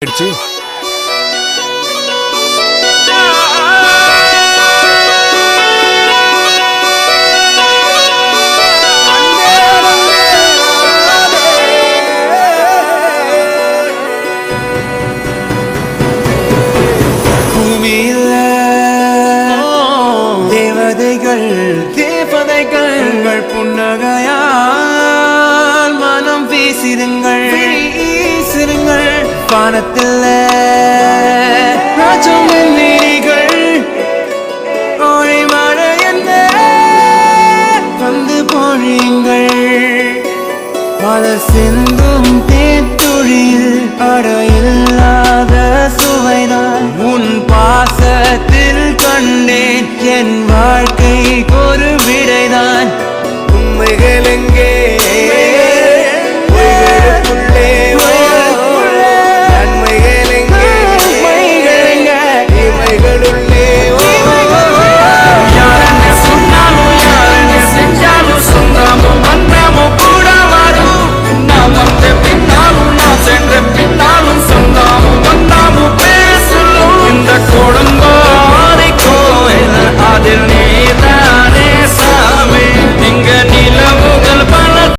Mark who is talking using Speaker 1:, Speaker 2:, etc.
Speaker 1: ஆயிடுச்சு.
Speaker 2: தேவதைகள் புன்னகையால் மனம் வீசிருங்கள் வானத்தில் ஓடி மழை என்ன வந்து பொழியுங்கள் மலர் சிந்தும் தேத்தொழில் அடையில்